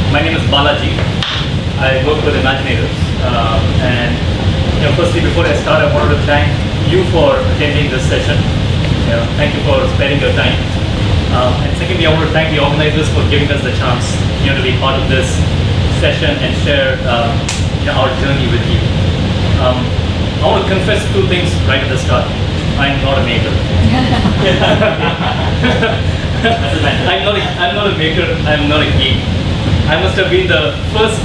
My name is Balaji. I work with Imagin8ors. And firstly, before I start, I wanted to thank you for attending this session. Thank you for sparing your time. And secondly, I want to thank the organizers for giving us the chance to be part of this session and share our journey with you. I want to confess two things right at the start. I'm not a maker. I'm not a maker. I'm not a geek. I must have been the first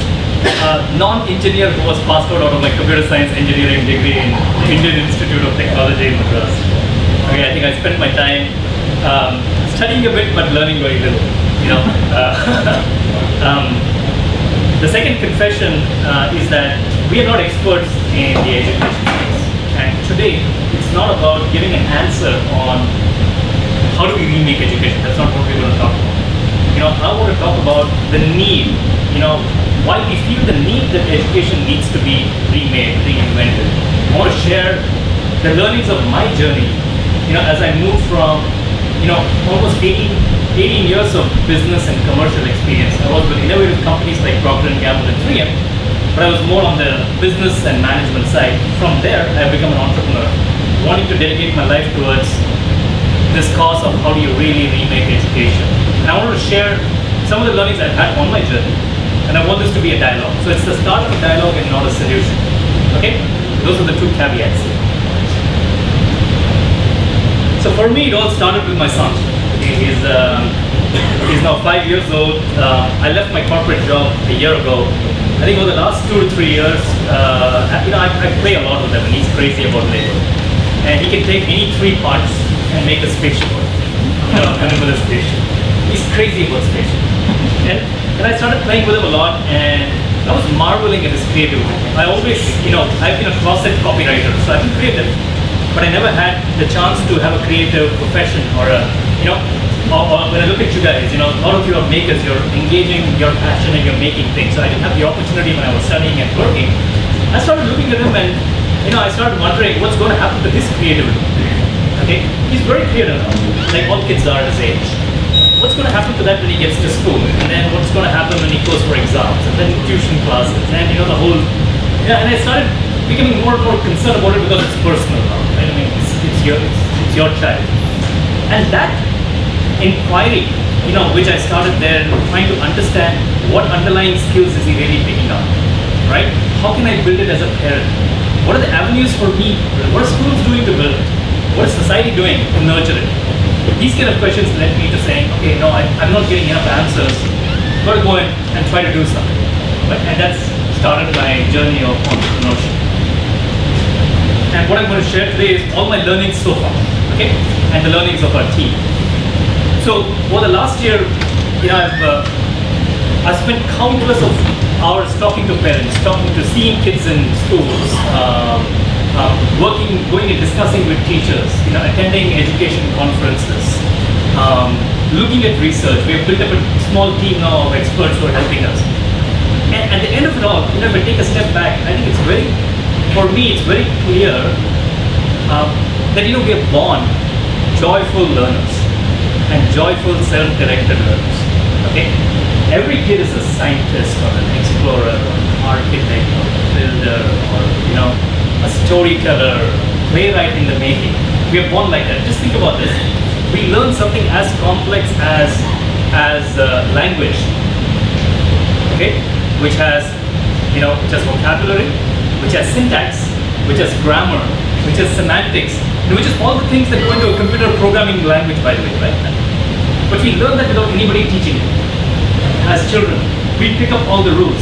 non-engineer who was passed out of my computer science engineering degree in the Indian Institute of Technology in Madras. Okay, I think I spent my time studying a bit but learning very little. The second confession is that we are not experts in the education space. And today, it's not about giving an answer on how do we remake education. That's not what we're going to talk about. I want to talk about the need, why we feel the need that education needs to be remade, reinvented. I want to share the learnings of my journey, as I moved from, almost 18 years of business and commercial experience. I was with innovative companies like Procter & Gamble and 3M, but I was more on the business and management side. From there, I have become an entrepreneur, wanting to dedicate my life towards this cause of how do you really remake education. And I wanted to share some of the learnings I've had on my journey, and I want this to be a dialogue. So it's the start of a dialogue and not a solution. Okay? Those are the two caveats. So for me, it all started with my son. He's now 5 years old. I left my corporate job a year ago. I think over the last 2 to 3 years, I play a lot with him, and he's crazy about labor. And he can take any 3 parts and make a spaceship. Another spaceship. He's crazy about spaceship. And I started playing with him a lot, and I was marveling at his creativity. I always, I've been a closet copywriter, so I've been creative. But I never had the chance to have a creative profession or or when I look at you guys, a lot of you are makers, you're engaging, you're passionate, you're making things. So I didn't have the opportunity when I was studying and working. I started looking at him and, I started wondering what's going to happen to his creativity. Okay? He's very creative now, like all kids are at his age. What's going to happen to that when he gets to school? And then what's going to happen when he goes for exams? And then tuition classes? And, the whole... and I started becoming more and more concerned about it because it's personal now. Right? I mean, it's your child. And that inquiry, which I started there, trying to understand what underlying skills is he really picking up, right? How can I build it as a parent? What are the avenues for me? What are schools doing to build it? What is society doing to nurture it? These kind of questions led me to saying, okay, no, I'm not getting enough answers. I've got to go in and try to do something. Right? And that's started my journey of entrepreneurship. And what I'm going to share today is all my learnings so far, okay? And the learnings of our team. So over the last year, I've spent countless of hours talking to parents, seeing kids in schools, going and discussing with teachers, attending education conferences, looking at research. We have built up a small team now of experts who are helping us. And at the end of it all, if I take a step back, I think for me, it's very clear that we are born joyful learners and joyful self-directed learners. Okay? Every kid is a scientist or an explorer or an architect or a builder or a storyteller, playwright in the making. We are born like that. Just think about this. We learn something as complex as language. Okay? Which has vocabulary, which has syntax, which has grammar, which has semantics, which is all the things that go into a computer programming language, by the way, right? But we learn that without anybody teaching it. As children, we pick up all the rules.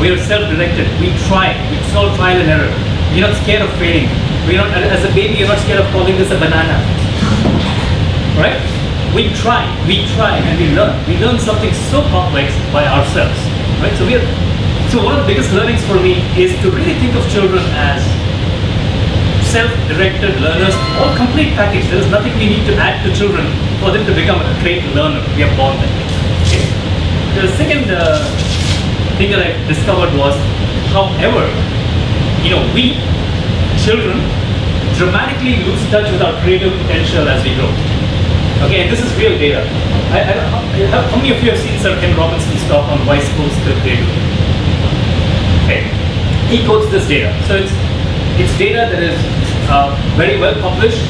We are self-directed. We try. We solve trial and error. We're not scared of failing. As a baby, you're not scared of calling this a banana. Right? We try, and we learn. We learn something so complex by ourselves. Right? So one of the biggest learnings for me is to really think of children as self-directed learners, all complete package. There is nothing we need to add to children for them to become a great learner. We are born that way. Okay. The second thing that I discovered was, however, we, children, dramatically lose touch with our creative potential as we grow. Okay, and this is real data. How many of you have seen Sir Ken Robinson's talk on why schools still creative? Okay, he quotes this data. So it's data that is very well published.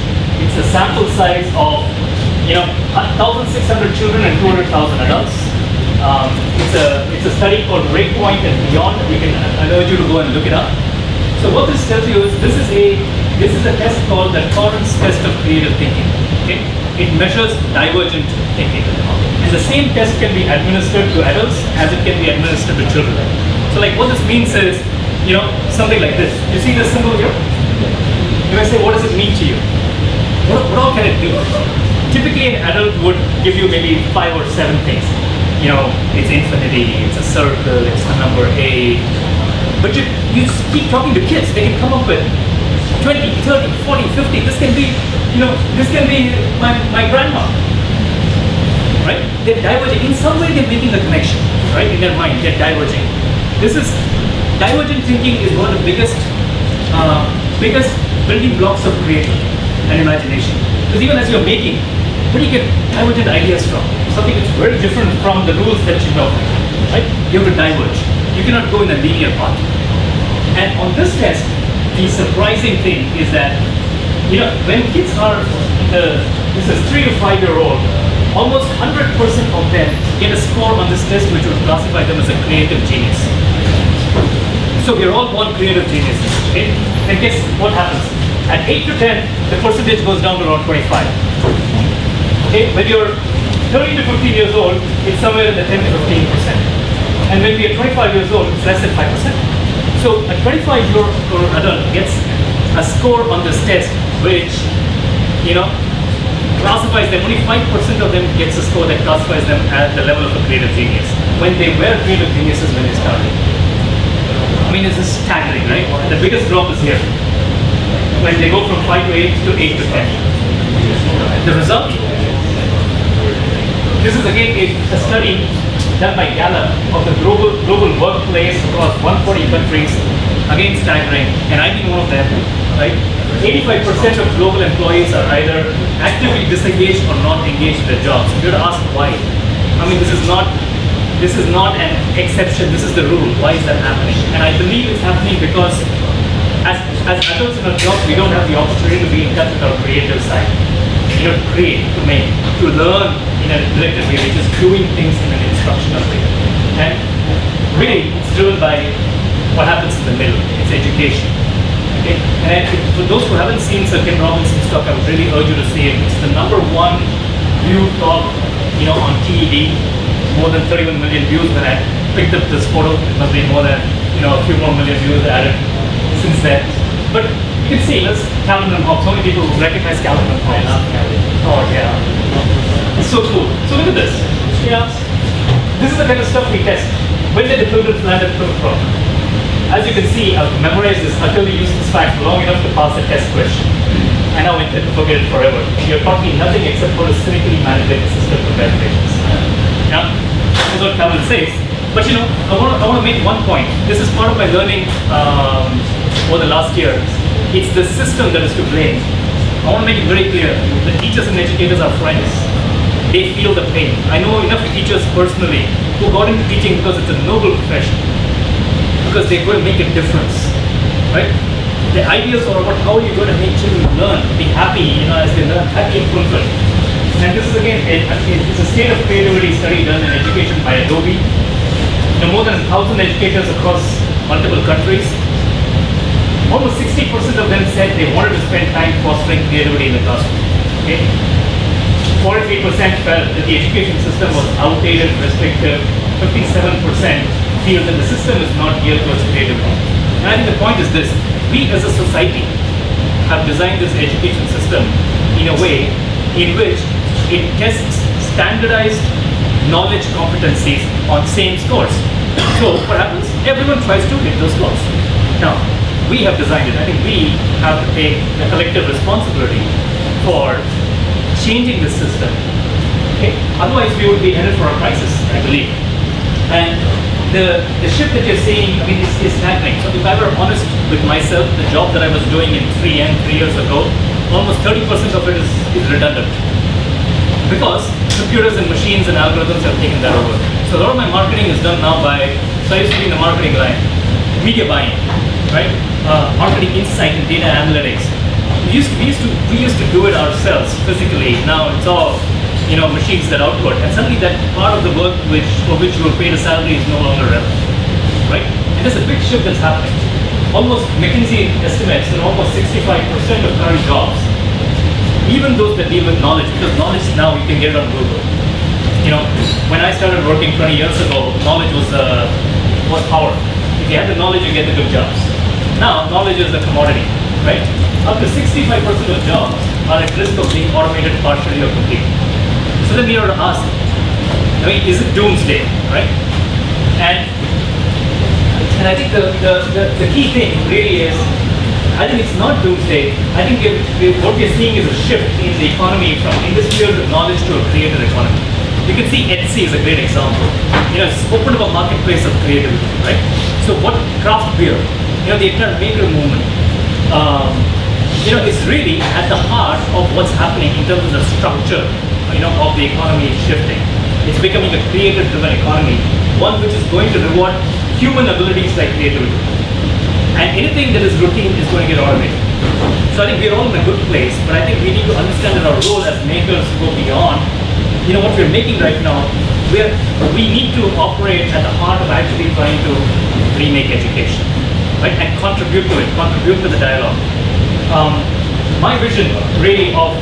It's a sample size of 1,600 children and 200,000 adults. It's a study called Breakpoint and Beyond. I urge you to go and look it up. So what this tells you is this is a test called the Torrance test of creative thinking. Okay? It measures divergent thinking. And the same test can be administered to adults as it can be administered to children. So like what this means is, something like this. You see this symbol here? You may say, what does it mean to you? What all can it do? Typically an adult would give you maybe 5 or 7 things. It's infinity, it's a circle, it's the number 8. But you just keep talking to kids, they can come up with 20, 30, 40, 50. This can be, this can be my grandma. Right? They're diverging. In some way they're making a connection, right? In their mind, they're diverging. Divergent thinking is one of the biggest building blocks of creativity and imagination. Because even as you're making, where do you get divergent ideas from? Something that's very different from the rules that you know, right? You have to diverge. You cannot go in a linear path. And on this test, the surprising thing is that, when kids are, this is 3 to 5 year old, almost 100% of them get a score on this test which would classify them as a creative genius. So we're all born creative geniuses, okay? And guess what happens? At 8 to 10, the percentage goes down to around 25. Okay, when you're 30 to 15 years old, it's somewhere in the 10 to 15%. And when we are 25 years old, it's less than 5%. So a 25-year-old adult gets a score on this test which, classifies them, only 5% of them gets a score that classifies them at the level of a creative genius, when they were creative geniuses when they started. I mean, this is staggering, right? The biggest drop is here, when they go from 5 to 8 to 8 to 10. The result? This is again a study done by Gallup of the global workplace across 140 countries, again staggering, and I've been one of them, right? 85% of global employees are either actively disengaged or not engaged in their jobs. You have to ask why. I mean, this is not an exception, this is the rule. Why is that happening? And I believe it's happening because as adults in our jobs, we don't have the opportunity to be in touch with our creative side. To create, to make, to learn in a directed way, which is doing things in an instructional way. And really, it's driven by what happens in the middle. It's education. Okay? And for those who haven't seen Sir Ken Robinson's talk, I would really urge you to see it. It's the #1 viewed talk, on TED. More than 31 million views. When I picked up this photo, it must be more than a few more million views added since then. But you can see, Calvin and Hobbes. So many people recognize Calvin and Hobbes. I love Calvin. Oh yeah, it's so cool. So look at this. This is the kind of stuff we test. When did the Pilgrims land at Plymouth Rock? As you can see, I've memorized this utterly useless fact long enough to pass a test question. I now intend to forget it forever. You're taught me nothing except for a cynically manipulated system for calculations. Yeah, that's what Calvin says. But I want to make one point. This is part of my learning over the last year. It's the system that is to blame. I want to make it very clear. The teachers and educators are friends. They feel the pain. I know enough teachers personally who got into teaching because it's a noble profession. Because they're going to make a difference, right? The ideas are about how you're going to make children learn, be happy, as they learn, happy and fulfilled. And this is again, it's a state of creativity study done in education by Adobe. More than 1,000 educators across multiple countries. Almost 60% of them said they wanted to spend time fostering creativity in the classroom. Okay? 43% felt that the education system was outdated, restrictive. 57% feel that the system is not geared towards creativity. And I think the point is this: we as a society have designed this education system in a way in which it tests standardized knowledge competencies on same scores. So what happens? Everyone tries to get those scores. Now, we have designed it. I think we have to take the collective responsibility for changing the system. Okay? Otherwise, we would be headed for a crisis, I believe. And the shift that you're seeing, is happening. So if I were honest with myself, the job that I was doing in 3M 3 years ago, almost 30% of it is redundant. because computers and machines and algorithms have taken that over. So a lot of my marketing is done now by, so I used to be in the marketing line, media buying, right? Marketing insight and data analytics. We used to do it ourselves physically. Now it's all, machines that output, and suddenly that part of the work for which you were paid a salary is no longer relevant, right? And there's a big shift that's happening. Almost McKinsey estimates that almost 65% of current jobs, even those that deal with knowledge, because knowledge now you can get it on Google. When I started working 20 years ago, knowledge was power. If you had the knowledge, you get the good jobs. Now, knowledge is a commodity, right? Up to 65% of jobs are at risk of being automated partially or completely. So then we have to ask, is it doomsday, right? And I think the key thing really is, I think it's not doomsday. I think what we're seeing is a shift in the economy from industrial knowledge to a creative economy. You can see Etsy is a great example. It's opened up a marketplace of creativity, right? So what craft beer, the entire maker movement, is really at the heart of what's happening in terms of the structure, of the economy shifting. It's becoming a creative-driven economy, one which is going to reward human abilities like creativity. And anything that is routine is going to get automated. So I think we're all in a good place, but I think we need to understand that our role as makers go beyond, what we're making right now. We need to operate at the heart of actually trying to remake education, right? And contribute to the dialogue. My vision really of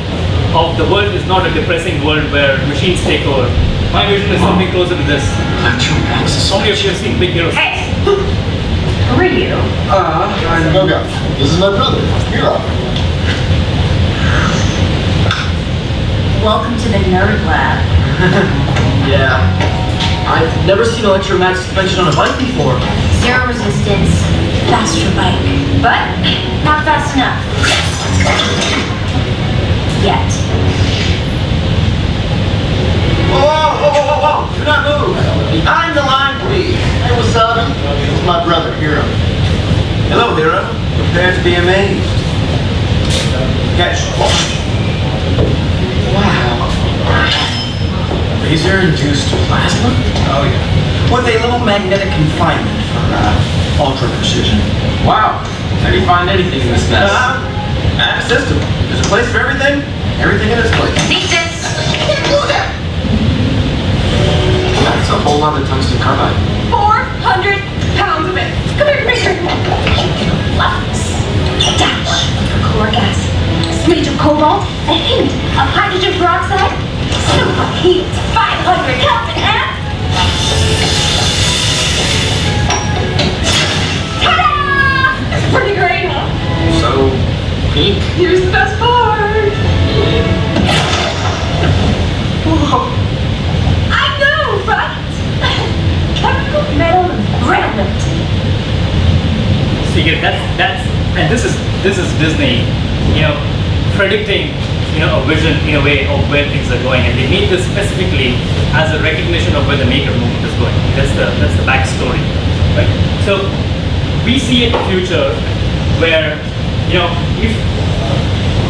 the world is not a depressing world where machines take over. My vision is something closer to this. Some of you have seen Big Hero 6. Hey! Who are you? I'm Goga. This is my brother, Hero. Welcome to the Nerd Lab. Yeah. I've never seen electromagnetic suspension on a bike before. Zero resistance, faster bike, but not fast enough. Yet. Whoa! Do not move! Behind the line, please. Hey, what's up? This is my brother, Hero. Hello, Hero. Prepare to be amazed. Catch. Wow. Laser-induced plasma? Oh, yeah. With a little magnetic confinement for ultra precision. Wow. How do you find anything in this mess? I have a system. There's a place for everything. Everything in its place. Take this! Can't do that. That's a whole lot of tungsten carbide. 400 pounds of it. Come here. Lux. A dash of caloric acid. A smidge of cobalt. A hint of hydrogen peroxide. Super heat. 500 Kelvin and... Ta-da! It's pretty great, huh? So, pink. Here's the best part. Whoa. I know, right? Chemical metal embrittlement. So you get and this is Disney, predicting, a vision in a way of where things are going, and they made this specifically as a recognition of where the maker movement is going. That's the backstory, right? So we see a future where, if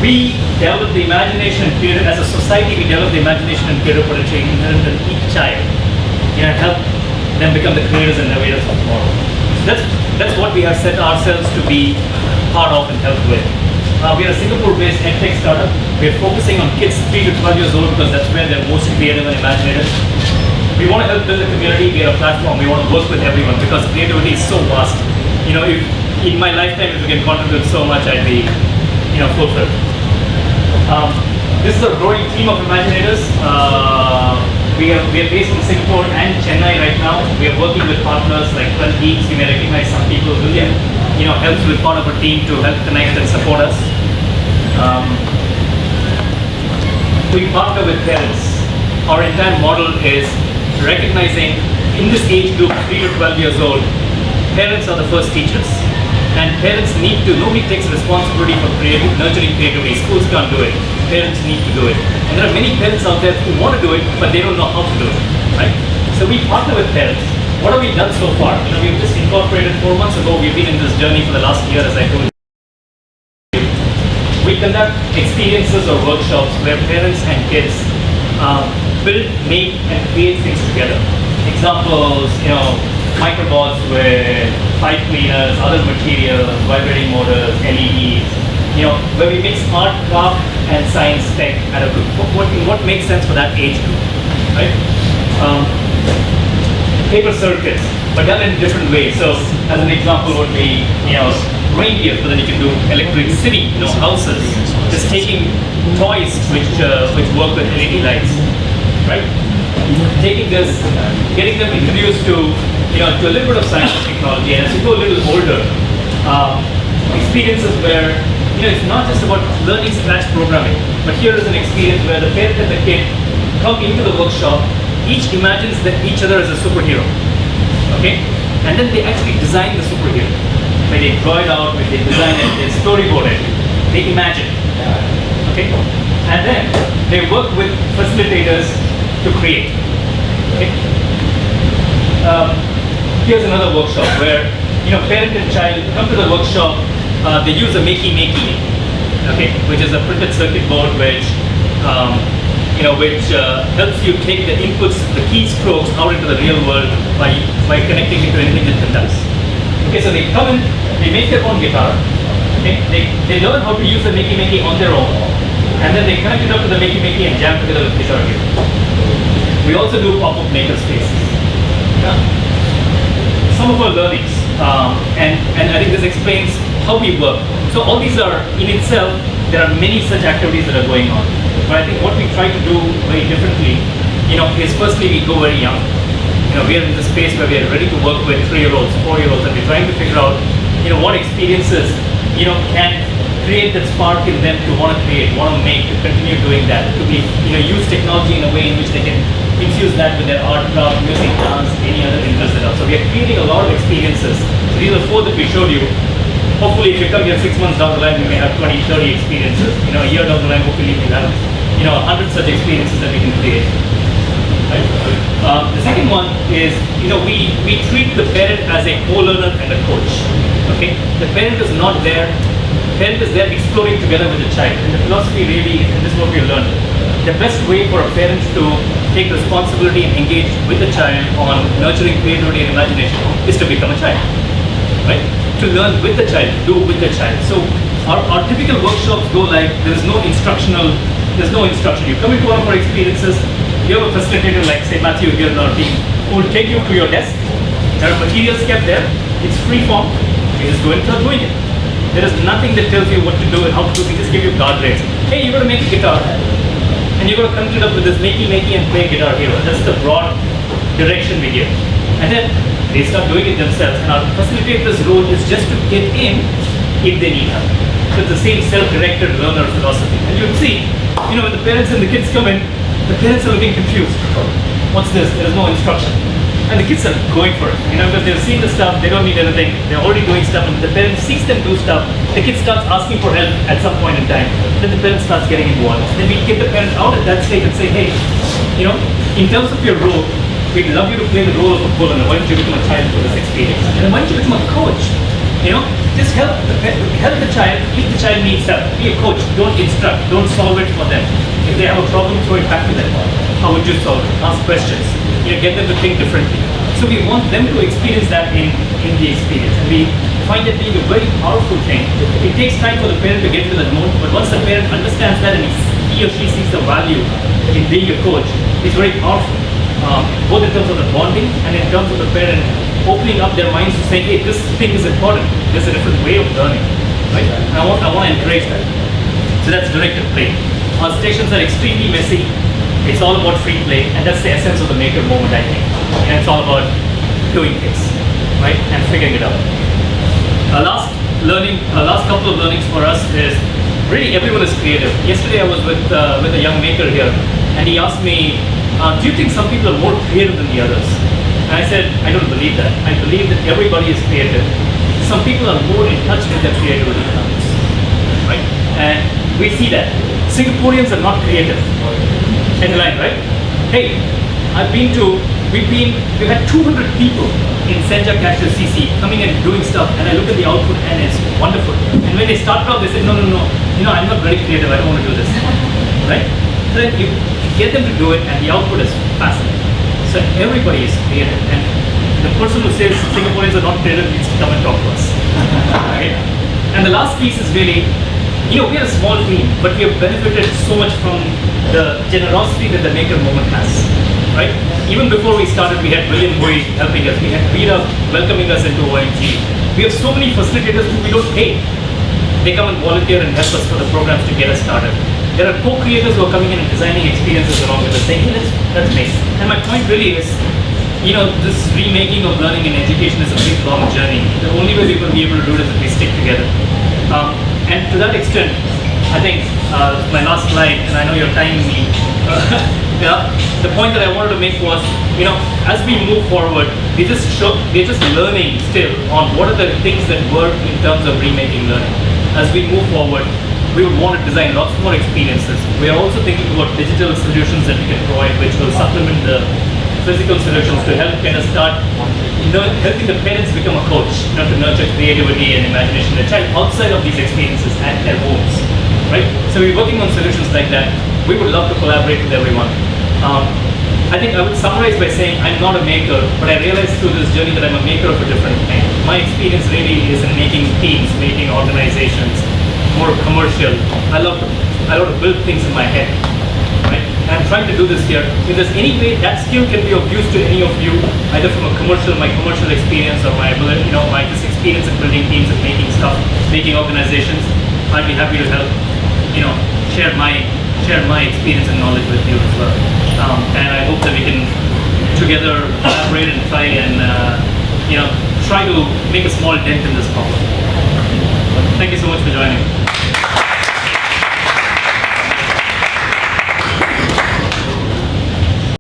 we develop the imagination and creative, as a society, we develop the imagination and creative potential inherent in each child, and help them become the creators and innovators of tomorrow. So that's what we have set ourselves to be part of and help with. We are a Singapore-based edtech startup. We're focusing on kids 3 to 12 years old because that's where they're most creative and imaginative. We want to help build a community, we are a platform, we want to work with everyone because creativity is so vast. If in my lifetime, if we can contribute so much, I'd be, fulfilled. This is a growing team of Imagin8ors. We are based in Singapore and Chennai right now. We are working with partners like 12 Geeks. You may recognize some people. William, helps with part of our team to help connect and support us. We partner with parents. Our entire model is recognizing in this age group, 3 to 12 years old, parents are the first teachers. And parents need to, nobody takes responsibility for nurturing creativity. Schools can't do it. Parents need to do it. And there are many parents out there who want to do it, but they don't know how to do it, right? So we partner with parents. What have we done so far? We've just incorporated 4 months ago. We've been in this journey for the last year, as I told you. We conduct experiences or workshops where parents and kids build, make, and create things together. Examples, microbots with pipe cleaners, other materials, vibrating motors, LEDs, where we mix art, craft, and science tech at a group. What makes sense for that age group, right? Paper circuits, but done in different ways. So, as an example, would be reindeer, but then you can do electricity, houses. Just taking toys which work with LED lights, right? Taking this, getting them introduced to to a little bit of science and technology, and as you go a little older, experiences where it's not just about learning scratch programming, but here is an experience where the parent and the kid come into the workshop, each imagines each other as a superhero, okay? And then they actually design the superhero. Where they draw it out, where they design it, they storyboard it, they imagine, okay? And then they work with facilitators to create, okay? Here's another workshop where parent and child come to the workshop. They use a makey, okay, which is a printed circuit board which helps you take the inputs, the keystrokes out into the real world by connecting it to anything that conducts. Okay, so they come in, they make their own guitar. Okay, they learn how to use the makey on their own, and then they connect it up to the makey and jam together with guitar here. We also do pop-up maker spaces. Yeah. Some of our learnings, and I think this explains how we work. So all these are, in itself, there are many such activities that are going on. But I think what we try to do very differently, is firstly we go very young. We are in the space where we are ready to work with 3-year-olds, 4-year-olds, and we're trying to figure out, what experiences, can create that spark in them to want to create, want to make, to continue doing that, to be, use technology in a way in which they can infuse that with their art, craft, music, dance, any other interest that are. So we are creating a lot of experiences. So these are 4 that we showed you. Hopefully, if you come here 6 months down the line, we may have 20, 30 experiences. A year down the line, hopefully we'll have 100 such experiences that we can create. Right? The second one is, we treat the parent as a co-learner and a coach. Okay, the parent is not there. The parent is there exploring together with the child. And the philosophy really, and this is what we learned, the best way for a parent to take responsibility and engage with the child on nurturing creativity and imagination is to become a child, right? To learn with the child, do with the child. So our typical workshops go like, there's no instruction. You come into one of our experiences, you have a facilitator like say Matthew here in our team, who will take you to your desk. There are materials kept there, it's free form, you just go and start doing it. There is nothing that tells you what to do and how to do, they just give you guardrails. Hey, you're gonna make a guitar, and you're going to connect it up with this makey and play guitar hero. That's the broad direction we give. And then they start doing it themselves. And our facilitator's role is just to get in if they need help. So it's the same self-directed learner philosophy. And you'll see, when the parents and the kids come in, the parents are looking confused. What's this? There is no instruction. And the kids are going for it, because they've seen the stuff, they don't need anything, they're already doing stuff, and the parent sees them do stuff, the kid starts asking for help at some point in time, then the parent starts getting involved. Then we get the parent out at that stage and say, hey, in terms of your role, we'd love you to play the role of a co-learner. Why don't you become a child for this experience? And then why don't you become a coach? Just help the child, if the child needs help. Be a coach, don't instruct, don't solve it for them. If they have a problem, throw it back to them. How would you solve it? Ask questions. Get them to think differently. So we want them to experience that in the experience. And we find that being a very powerful thing. It takes time for the parent to get into that mode, but once the parent understands that and he or she sees the value in being a coach, it's very powerful. Both in terms of the bonding and in terms of the parent opening up their minds to say, hey, this thing is important. There's a different way of learning. Right? And I want to encourage that. So that's directed play. Our stations are extremely messy. It's all about free play, and that's the essence of the maker moment, I think. And it's all about doing things, right? And figuring it out. Our last couple of learnings for us is really everyone is creative. Yesterday I was with a young maker here, and he asked me, do you think some people are more creative than the others? And I said, I don't believe that. I believe that everybody is creative. Some people are more in touch with their creativity than others, right? And we see that. Singaporeans are not creative. Headline, right? Hey, we've had 200 people in Senja Cashier CC coming and doing stuff, and I look at the output and it's wonderful. And when they start off, they say, no, I'm not very creative, I don't want to do this, right? then you get them to do it, and the output is fascinating. So everybody is creative, and the person who says Singaporeans are not creative needs to come and talk to us. Right? And the last piece is really, we are a small team, but we have benefited so much from the generosity that the maker movement has. Right? Even before we started, we had William Hui helping us. We had Rita welcoming us into OMG. We have so many facilitators who we don't pay. They come and volunteer and help us for the programs to get us started. There are co-creators who are coming in and designing experiences along with us, saying, hey, let's make. And my point really is, this remaking of learning and education is a big, long journey. The only way we will be able to do it is if we stick together. And to that extent, I think my last slide, and I know you're timing me, the point that I wanted to make was, as we move forward, we're just learning still on what are the things that work in terms of remaking learning. As we move forward, we would want to design lots more experiences. We are also thinking about digital solutions that we can provide, which will supplement the physical solutions to help kind of start helping the parents become a coach, to nurture creativity and imagination in the child outside of these experiences at their homes. Right? So we're working on solutions like that. We would love to collaborate with everyone. I think I would summarize by saying I'm not a maker, but I realized through this journey that I'm a maker of a different kind. My experience really is in making teams, making organizations more commercial. I love to build things in my head, right? And I'm trying to do this here. If there's any way that skill can be of use to any of you, either from my commercial experience or my ability, my just experience in building teams and making stuff, making organizations, I'd be happy to help, share my experience and knowledge with you as well. And I hope that we can together collaborate and try and try to make a small dent in this problem. Thank you so much for joining.